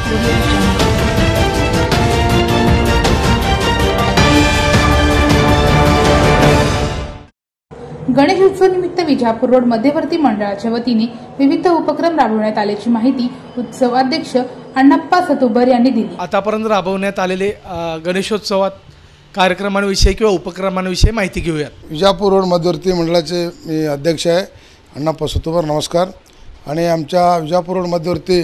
गणेश उत्सव निमित्त विजापूर रोड मध्यवर्ती मंडळाच्या वतीने विविध उपक्रम राबवण्यात आल्याची माहिती उत्सव अध्यक्ष अण्णाप्पा सतुबर यांनी दिली। आतापर्यंत राबवण्यात आलेले गणेशोत्सवात कार्यक्रमांविषयी किंवा उपक्रमांविषयी माहिती घेऊया। विजापूर रोड मध्यवर्ती मंडळाचे मी अध्यक्ष आहे अण्णाप्पा सतुबर, नमस्कार। आणि आमच्या विजापूर रोड मध्यवर्ती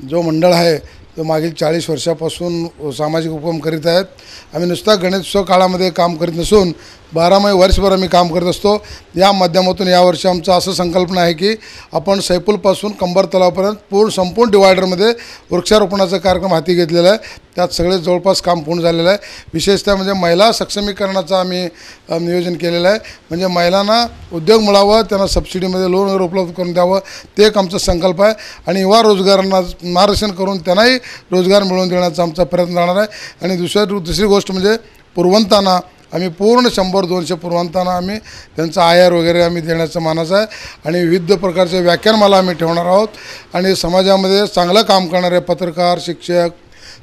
जो मंडळ आहे तो मागील 40 वर्षापासून सामाजिक उपक्रम करीत आहेत। आम्ही नुसता गणेशोत्सव काळामध्ये काम करीत नसून 12 महिने वर्षभर आम्ही काम करत असतो। या माध्यमातून यावर्षी आमचा असं संकल्पना आहे की आपण सैपूलपासून कंबर तलावापर्यंत संपूर्ण डिवायडरमध्ये वृक्षारोपणाचा कार्यक्रम हाती घेतलेला आहे। त्यात सगळे जवळपास काम पूर्ण झालेलं आहे। विशेषतः म्हणजे महिला सक्षमीकरणाचा आम्ही नियोजन केलेलं आहे। म्हणजे महिलांना उद्योग मिळावं, त्यांना सबसिडीमध्ये लोन वगैरे उपलब्ध करून द्यावं, ते एक आमचा संकल्प आहे। आणि युवा रोजगारांना मार्गदर्शन करून त्यांनाही रोजगार मिळवून देण्याचा आमचा प्रयत्न राहणार आहे। आणि दुसरी गोष्ट म्हणजे पुरवंतांना आम्ही पूर्ण 100-200 पुरवंतांना आम्ही त्यांचा आयर वगैरे आम्ही देण्याचा मानस आहे। आणि विविध प्रकारचे व्याख्यानमाला आम्ही ठेवणार आहोत। आणि समाजामध्ये चांगलं काम करणारे पत्रकार, शिक्षक,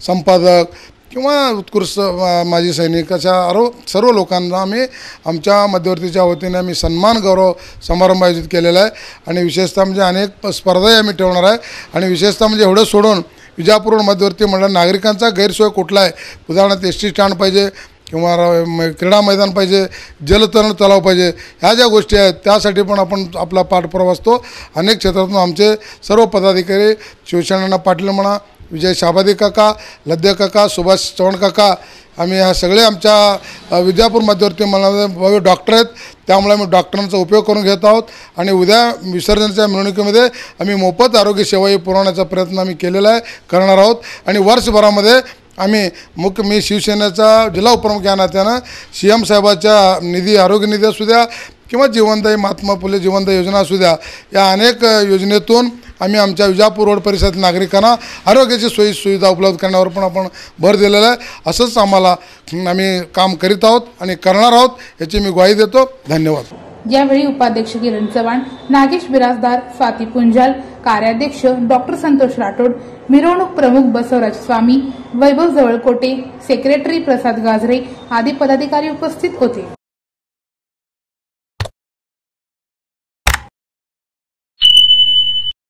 संपादक किंवा उत्कृष्ट माजी सैनिक अशा सर्व लोकांना आम्ही आमच्या मध्यवर्तीच्या वतीने आम्ही सन्मान गौरव समारंभ आयोजित केलेला आहे। आणि विशेषतः म्हणजे अनेक स्पर्धाही आम्ही ठेवणार आहे। आणि विशेषतः म्हणजे एवढं सोडून विजापूर रोड मध्यवर्ती मंडळ नागरिकांचा गैरसोय कुठला आहे, उदाहरणार्थ एसटी स्टँड पाहिजे किंवा क्रीडा मैदान पाहिजे, जलतरण तलाव पाहिजे, ह्या ज्या गोष्टी आहेत त्यासाठी पण आपण आपला पाठपुरावा असतो। अनेक क्षेत्रातून आमचे सर्व पदाधिकारी शिवसेना पाटील म्हणा, विजय शाबादी काका, लद्दे काका, सुभाष चव्हाण काका, आम्ही ह्या सगळे आमच्या विजापूर मध्यवर्ती मंडळामध्ये डॉक्टर आहेत। त्यामुळे आम्ही डॉक्टरांचा उपयोग करून घेत आहोत। आणि उद्या विसर्जनाच्या मिरवणुकीमध्ये आम्ही मोफत आरोग्य सेवाही पुरवण्याचा प्रयत्न आम्ही केलेला आहे, करणार आहोत। आणि वर्षभरामध्ये आम्ही मी शिवसेनेचा जिल्हा उपप्रमुख या नात्यानं CM साहेबाच्या निधी, आरोग्य निधी असू द्या किंवा जीवनदायी महात्मा फुले जीवनदायी योजना असू द्या, या अनेक योजनेतून आम्ही आमच्या विजापूर रोड परिसरातील नागरिकांना आरोग्याची सुविधा उपलब्ध करण्यावर पण आपण भर दिलेला आहे। असंच आम्ही काम करीत आहोत आणि करणार आहोत, याची मी ग्वाही देतो। धन्यवाद। यावेळी उपाध्यक्ष किरण चव्हाण, नागेश बिराजदार, स्वाती पुंजाल, कार्याध्यक्ष डॉक्टर संतोष राठोड, मिरवणूक प्रमुख बसवराज स्वामी, वैभव जवळकोटे, सेक्रेटरी प्रसाद गाजरे आदी पदाधिकारी उपस्थित होते।